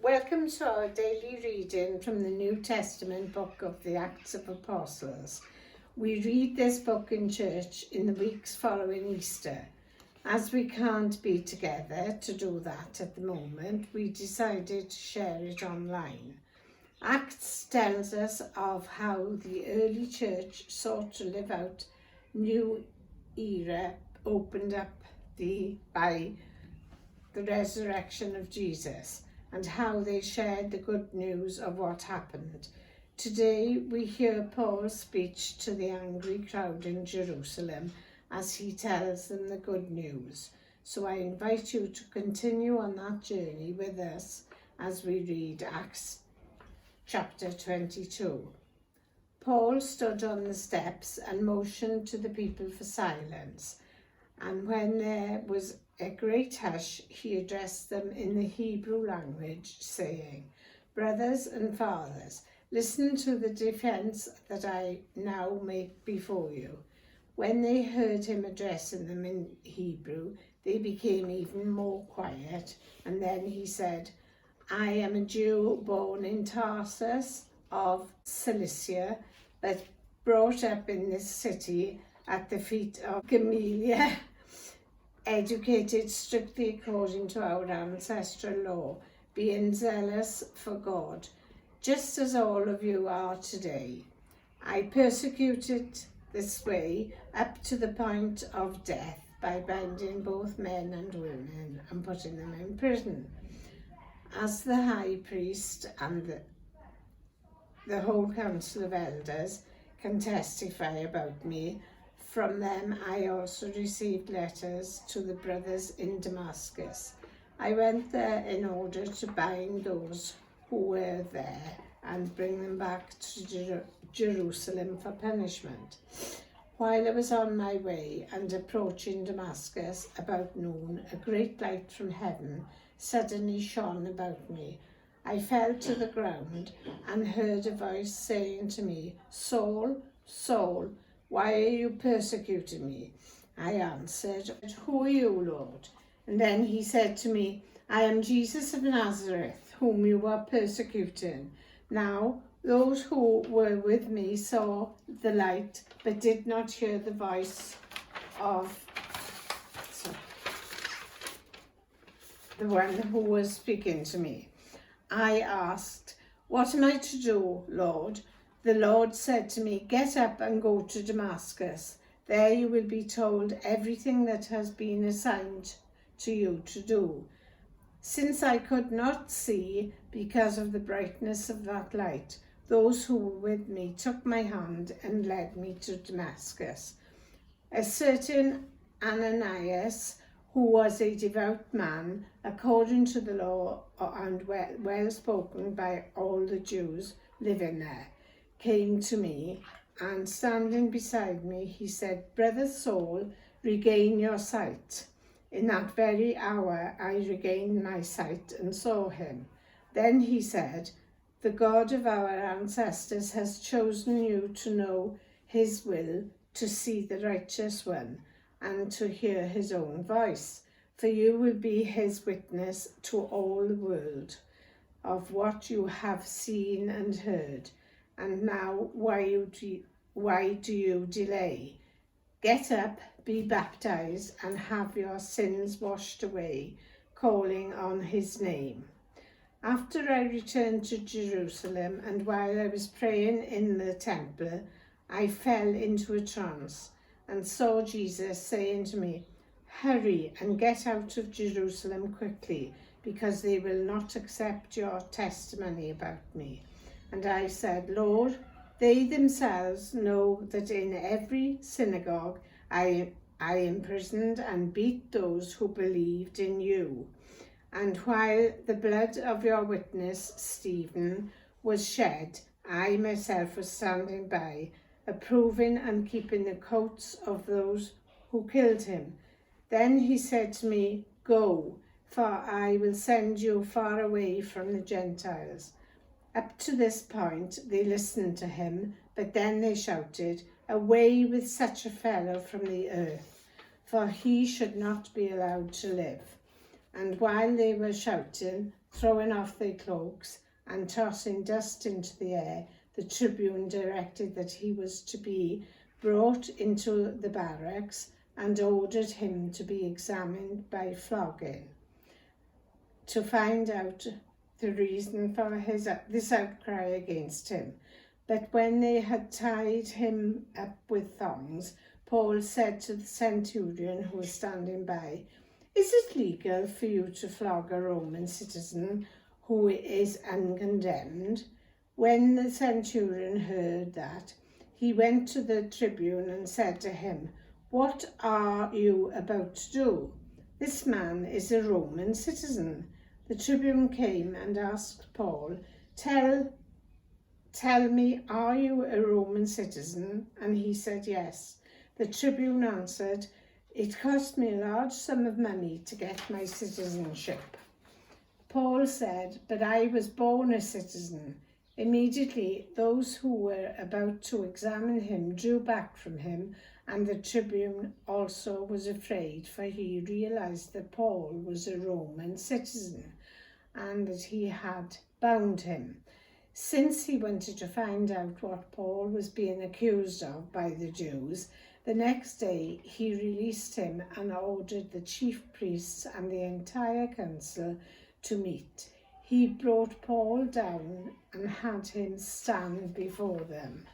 Welcome to our daily reading from the New Testament book of the Acts of Apostles. We read this book in church in the weeks following Easter. As we can't be together to do that at the moment, we decided to share it online. Acts tells us of how the early church sought to live out new era opened up by the resurrection of Jesus, and how they shared the good news of what happened. Today we hear Paul's speech to the angry crowd in Jerusalem as he tells them the good news. So I invite you to continue on that journey with us as we read Acts chapter 22. Paul stood on the steps and motioned to the people for silence, and when there was a great hush, he addressed them in the Hebrew language, saying, "Brothers and fathers, listen to the defense that I now make before you." When they heard him addressing them in Hebrew, they became even more quiet, and then he said, "I am a Jew born in Tarsus of Cilicia, but brought up in this city at the feet of Gamaliel, educated strictly according to our ancestral law, being zealous for God, just as all of you are today. I persecuted this way up to the point of death by binding both men and women and putting them in prison. As the high priest and the whole council of elders can testify about me, from them I also received letters to the brothers in Damascus. I went there in order to bind those who were there and bring them back to Jerusalem for punishment. While I was on my way and approaching Damascus about noon, a great light from heaven suddenly shone about me. I fell to the ground and heard a voice saying to me, "Saul, Saul, why are you persecuting me?" I answered, "Who are you, Lord?" And then he said to me, "I am Jesus of Nazareth, whom you are persecuting." Now, those who were with me saw the light, but did not hear the voice of the one who was speaking to me. I asked, "What am I to do, Lord?" The Lord said to me, "Get up and go to Damascus. There you will be told everything that has been assigned to you to do." Since I could not see because of the brightness of that light, those who were with me took my hand and led me to Damascus. A certain Ananias, who was a devout man, according to the law and well spoken by all the Jews living there, came to me, and standing beside me, he said, "Brother Saul, regain your sight." In that very hour I regained my sight and saw him. Then he said, "The God of our ancestors has chosen you to know his will, to see the righteous one, and to hear his own voice. For you will be his witness to all the world of what you have seen and heard. And now, why do you delay? Get up, be baptized, and have your sins washed away, calling on his name." After I returned to Jerusalem, and while I was praying in the temple, I fell into a trance and saw Jesus saying to me, "Hurry and get out of Jerusalem quickly, because they will not accept your testimony about me." And I said, "Lord, they themselves know that in every synagogue I imprisoned and beat those who believed in you. And while the blood of your witness, Stephen, was shed, I myself was standing by, approving and keeping the coats of those who killed him." Then he said to me, "Go, for I will send you far away from the Gentiles." Up to this point, they listened to him, but then they shouted, "Away with such a fellow from the earth, for he should not be allowed to live." And while they were shouting, throwing off their cloaks and tossing dust into the air, the tribune directed that he was to be brought into the barracks and ordered him to be examined by flogging to find out the reason for this outcry against him. But when they had tied him up with thongs, Paul said to the centurion who was standing by, "Is it legal for you to flog a Roman citizen who is uncondemned?" When the centurion heard that, he went to the tribune and said to him, "What are you about to do? This man is a Roman citizen." The tribune came and asked Paul, Tell me, are you a Roman citizen?" And he said yes. The tribune answered, "It cost me a large sum of money to get my citizenship." Paul said, "But I was born a citizen." Immediately, those who were about to examine him drew back from him, and the tribune also was afraid, for he realized that Paul was a Roman citizen and that he had bound him. Since he wanted to find out what Paul was being accused of by the Jews, the next day he released him and ordered the chief priests and the entire council to meet. He brought Paul down and had him stand before them.